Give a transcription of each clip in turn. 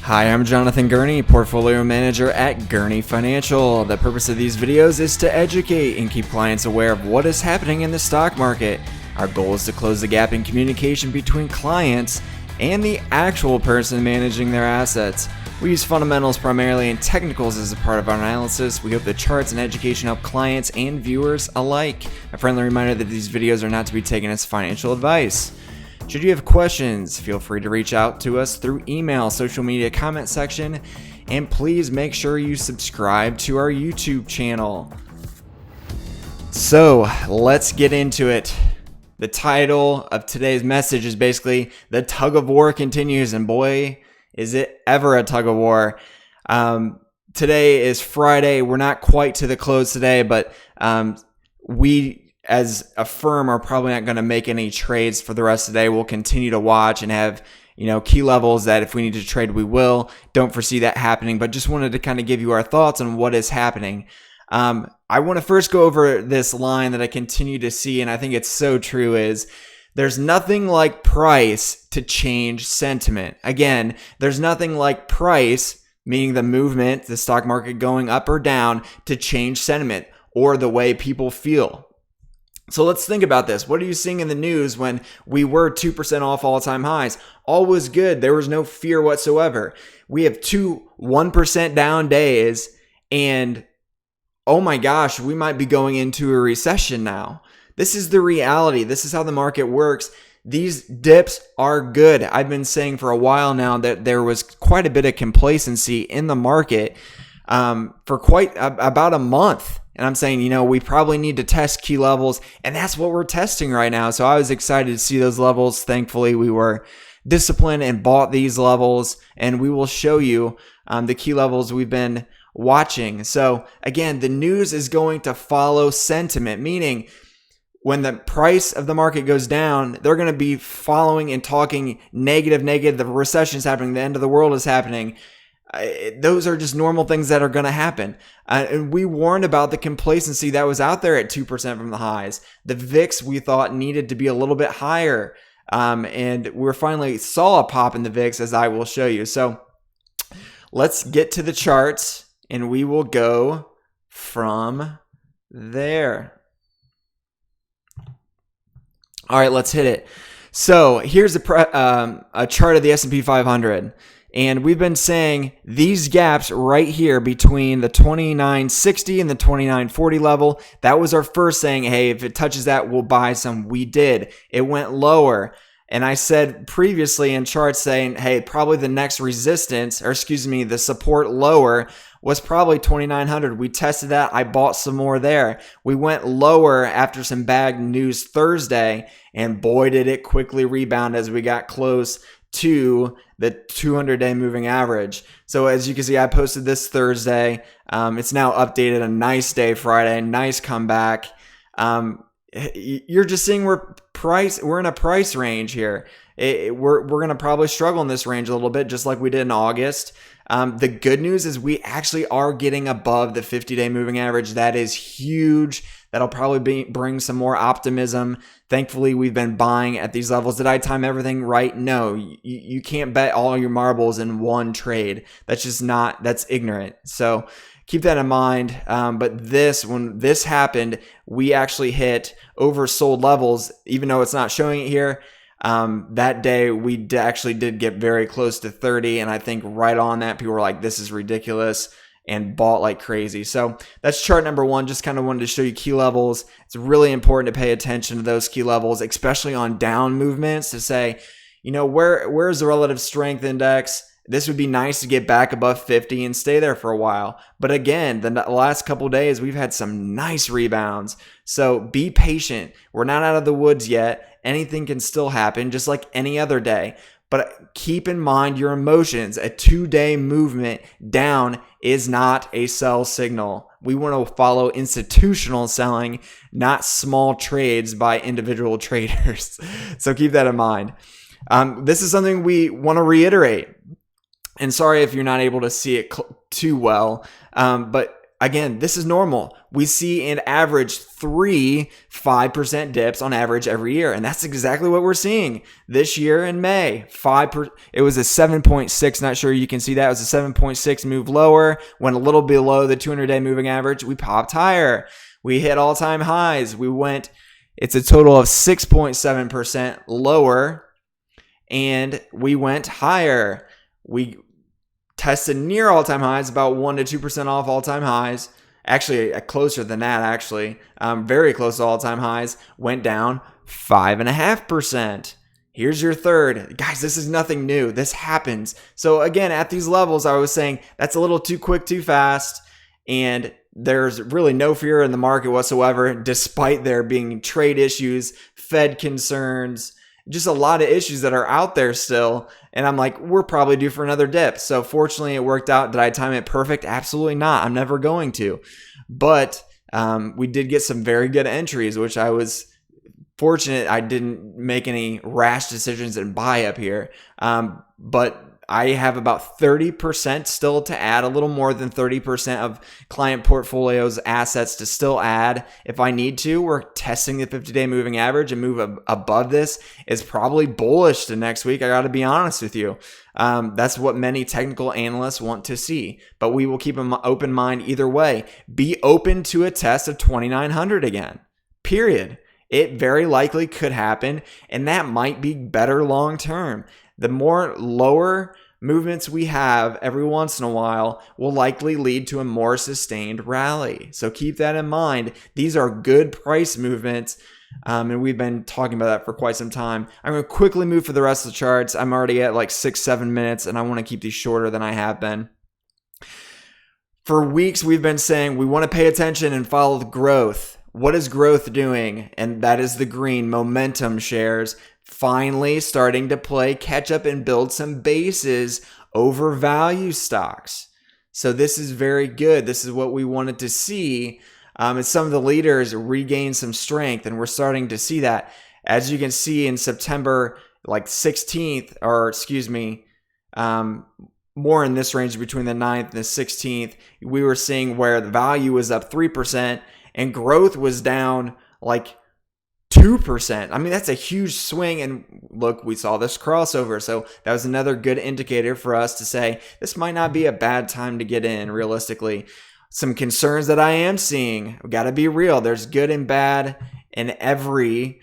Hi, I'm Jonathan Gurney, Portfolio Manager at Gurney Financial. The purpose of these videos is to educate and keep clients aware of what is happening in the stock market. Our goal is to close the gap in communication between clients and the actual person managing their assets. We use fundamentals primarily and technicals as a part of our analysis. We hope the charts and education help clients and viewers alike. A friendly reminder that these videos are not to be taken as financial advice. Should you have questions, feel free to reach out to us through email, social media comment section, and please make sure you subscribe to our YouTube channel. So let's get into it. The title of today's message is basically "The Tug of War Continues," and boy, is it ever a tug of war. Today is Friday. We're not quite to the close today, but we as a firm are probably not going to make any trades for the rest of the day. We'll continue to watch and have, key levels that if we need to trade, we will. Don't foresee that happening, but just wanted to kind of give you our thoughts on what is happening. I want to first go over this line that I continue to see, and I think it's so true, is there's nothing like price to change sentiment. Again, there's nothing like price, meaning the movement, the stock market going up or down, to change sentiment or the way people feel. So let's think about this. What are you seeing in the news when we were 2% off all-time highs? All was good. There was no fear whatsoever. We have 1% down days, and oh my gosh, we might be going into a recession now. This is the reality. This is how the market works. These dips are good. I've been saying for a while now that there was quite a bit of complacency in the market for quite about a month. And I'm saying, we probably need to test key levels, and that's what we're testing right now. So I was excited to see those levels. Thankfully, we were disciplined and bought these levels, and we will show you the key levels we've been watching. So again, the news is going to follow sentiment, meaning when the price of the market goes down, they're going to be following and talking negative. The recession is happening. The end of the world is happening. Those are just normal things that are going to happen. And we warned about the complacency that was out there at 2% from the highs. The VIX we thought needed to be a little bit higher. And we finally saw a pop in the VIX, as I will show you. So let's get to the charts and we will go from there. All right, let's hit it. So here's a chart of the S&P 500. And we've been saying these gaps right here between the 2960 and the 2940 level, that was our first saying, hey, if it touches that, we'll buy some. We did. It went lower. And I said previously in charts saying, hey, probably the next resistance, the support lower was probably 2900. We tested that. I bought some more there. We went lower after some bad news Thursday, and boy, did it quickly rebound as we got close to the 200-day moving average. So as you can see, I posted this Thursday. It's now updated. A nice day Friday, nice comeback. You're just seeing we're in a price range here. We're going to probably struggle in this range a little bit, just like we did in August. The good news is we actually are getting above the 50-day moving average. That is huge. That'll probably bring some more optimism. Thankfully, we've been buying at these levels. Did I time everything right? No. You can't bet all your marbles in one trade. That's ignorant. So keep that in mind. But when this happened, we actually hit oversold levels, even though it's not showing it here. That day we actually did get very close to 30, and I think right on that people were like, this is ridiculous, and bought like crazy. So that's chart number one. Just kind of wanted to show you key levels. It's really important to pay attention to those key levels, especially on down movements, to say, where's the relative strength index? This would be nice to get back above 50 and stay there for a while. But again, the last couple of days, we've had some nice rebounds. So be patient. We're not out of the woods yet. Anything can still happen, just like any other day. But keep in mind your emotions. A 2-day movement down is not a sell signal. We want to follow institutional selling, not small trades by individual traders. So keep that in mind. This is something we want to reiterate. And sorry if you're not able to see it too well, but again, this is normal. We see an average 5% dips on average every year. And that's exactly what we're seeing this year in May. It was a 7.6. Not sure you can see that. It was a 7.6 move lower. Went a little below the 200-day moving average. We popped higher. We hit all-time highs. It's a total of 6.7% lower. And we went higher. We tested near all-time highs, about 1 to 2% off all-time highs. Actually, closer than that, actually. Very close to all-time highs. Went down 5.5%. Here's your third. Guys, this is nothing new. This happens. So again, at these levels, I was saying that's a little too quick, too fast. And there's really no fear in the market whatsoever, despite there being trade issues, Fed concerns, just a lot of issues that are out there still. And I'm like, we're probably due for another dip. So fortunately, it worked out. Did I time it perfect? Absolutely not. I'm never going to. But we did get some very good entries, which I was fortunate I didn't make any rash decisions and buy up here. But I have about 30% still to add, a little more than 30% of client portfolios assets to still add if I need to. We're testing the 50-day moving average, and move above this is probably bullish to next week. I got to be honest with you. That's what many technical analysts want to see, but we will keep an open mind either way. Be open to a test of 2,900 again, period. It very likely could happen, and that might be better long term. The more lower movements we have every once in a while will likely lead to a more sustained rally. So keep that in mind. These are good price movements, and we've been talking about that for quite some time. I'm going to quickly move for the rest of the charts. I'm already at like 6-7 minutes, and I want to keep these shorter than I have been. For weeks, we've been saying we want to pay attention and follow the growth. What is growth doing? And that is the green momentum shares finally starting to play catch up and build some bases over value stocks. So this is very good. This is what we wanted to see. And some of the leaders regain some strength, and we're starting to see that. As you can see in September, like 16th, or excuse me, more in this range between the 9th and the 16th, we were seeing where the value was up 3% and growth was down like 2%. I mean, that's a huge swing. And look, we saw this crossover. So that was another good indicator for us to say this might not be a bad time to get in realistically. Some concerns that I am seeing, we got to be real. There's good and bad in every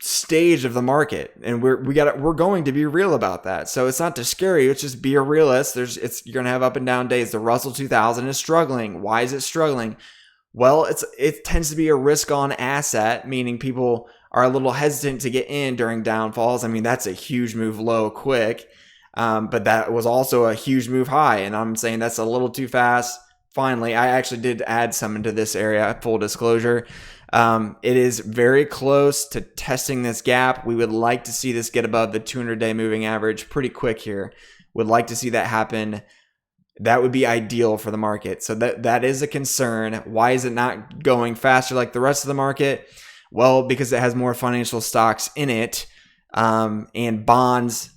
stage of the market, and we're going to be real about that. So it's not to scare you, it's just be a realist. You're going to have up and down days. The Russell 2000 is struggling. Why is it struggling? Well, it tends to be a risk on asset, meaning people are a little hesitant to get in during downfalls. I mean, that's a huge move low quick, but that was also a huge move high, and I'm saying that's a little too fast. Finally, I actually did add some into this area, full disclosure. It is very close to testing this gap. We would like to see this get above the 200-day moving average pretty quick here. Would like to see that happen. That would be ideal for the market. So that is a concern. Why is it not going faster like the rest of the market? Well, because it has more financial stocks in it, and bonds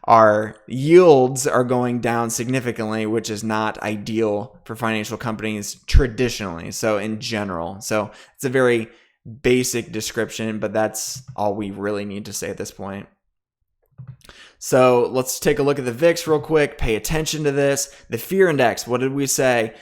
our yields are going down significantly, which is not ideal for financial companies traditionally. So in general, so it's a very basic description, but that's all we really need to say at this point. So let's take a look at the VIX real quick. Pay attention to this. The fear index, what did we say?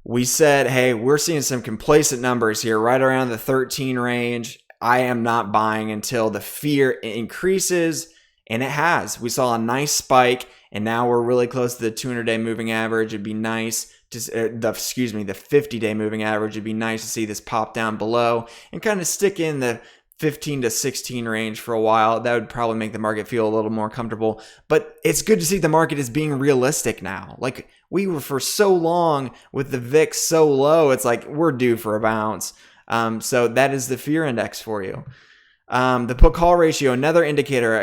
We said, hey, we're seeing some complacent numbers here right around the 13 range. I am not buying until the fear increases. And it has. We saw a nice spike, and now we're really close to the 200-day moving average. It'd be nice to, the 50-day moving average. It'd be nice to see this pop down below and kind of stick in the 15 to 16 range for a while. That would probably make the market feel a little more comfortable. But it's good to see the market is being realistic now. Like we were for so long with the VIX so low, it's like we're due for a bounce. So that is the fear index for you. The put call ratio, another indicator,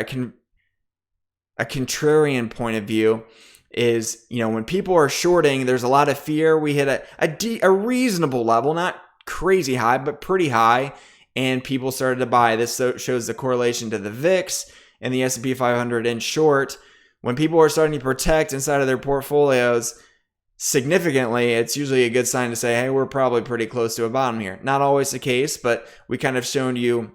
a contrarian point of view is, when people are shorting, there's a lot of fear. We hit a reasonable level, not crazy high, but pretty high, and people started to buy. This shows the correlation to the VIX and the S&P 500 in short. When people are starting to protect inside of their portfolios, significantly, it's usually a good sign to say, hey, we're probably pretty close to a bottom here. Not always the case, but we kind of shown you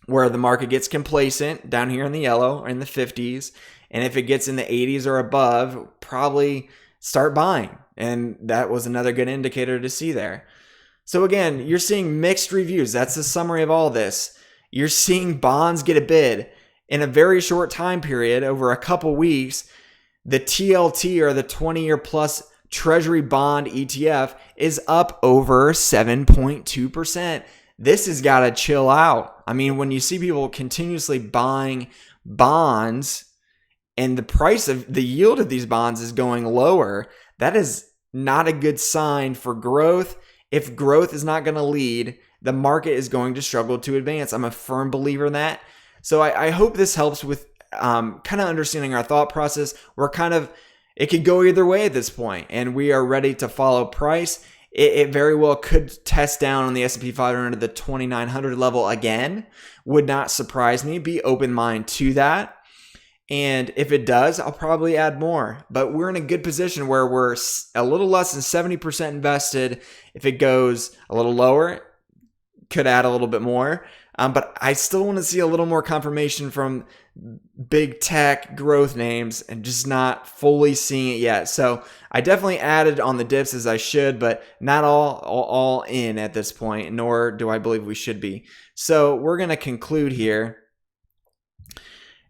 where the market gets complacent down here in the yellow or in the 50s. And if it gets in the 80s or above, probably start buying. And that was another good indicator to see there. So again, you're seeing mixed reviews. That's the summary of all this. You're seeing bonds get a bid in a very short time period over a couple weeks. The TLT, or the 20-year plus Treasury Bond ETF, is up over 7.2%. This has got to chill out. I mean, when you see people continuously buying bonds and the price of the yield of these bonds is going lower, that is not a good sign for growth. If growth is not going to lead, the market is going to struggle to advance. I'm a firm believer in that. So I hope this helps with kind of understanding our thought process. It could go either way at this point, and we are ready to follow price. It very well could test down on the S&P 500 to the 2,900 level again. Would not surprise me. Be open-minded to that. And if it does, I'll probably add more. But we're in a good position where we're a little less than 70% invested. If it goes a little lower, could add a little bit more. But I still want to see a little more confirmation from big tech growth names and just not fully seeing it yet. So I definitely added on the dips as I should, but not all in at this point, nor do I believe we should be. So we're going to conclude here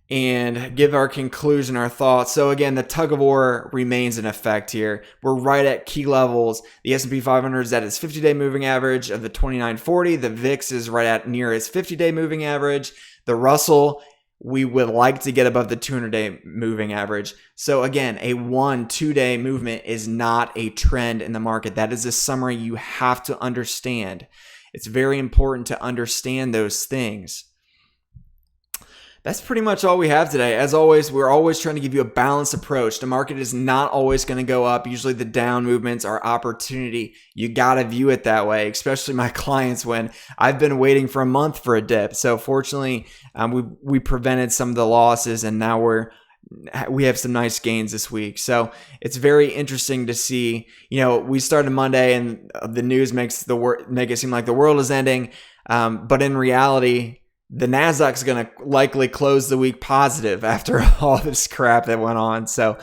and give our conclusion, our thoughts. So again, the tug of war remains in effect here. We're right at key levels. The S&P 500 is at its 50-day moving average of the 2940. The VIX is right at near its 50-day moving average. The Russell, we would like to get above the 200-day moving average. So again, a 1-2-day movement is not a trend in the market. That is a summary you have to understand. It's very important to understand those things. That's pretty much all we have today. As always, we're always trying to give you a balanced approach. The market is not always going to go up. Usually the down movements are opportunity. You got to view it that way, especially my clients when I've been waiting for a month for a dip. So fortunately, we prevented some of the losses, and now we have some nice gains this week. So it's very interesting to see. We started Monday and the news make it seem like the world is ending. But in reality, the Nasdaq's going to likely close the week positive after all this crap that went on. So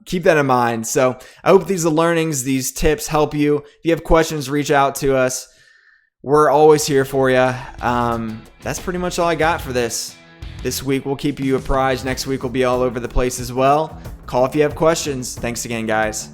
keep that in mind. So I hope these learnings, these tips help you. If you have questions, reach out to us. We're always here for you. That's pretty much all I got for this week. We'll keep you apprised. Next week will be all over the place as well. Call if you have questions. Thanks again, guys.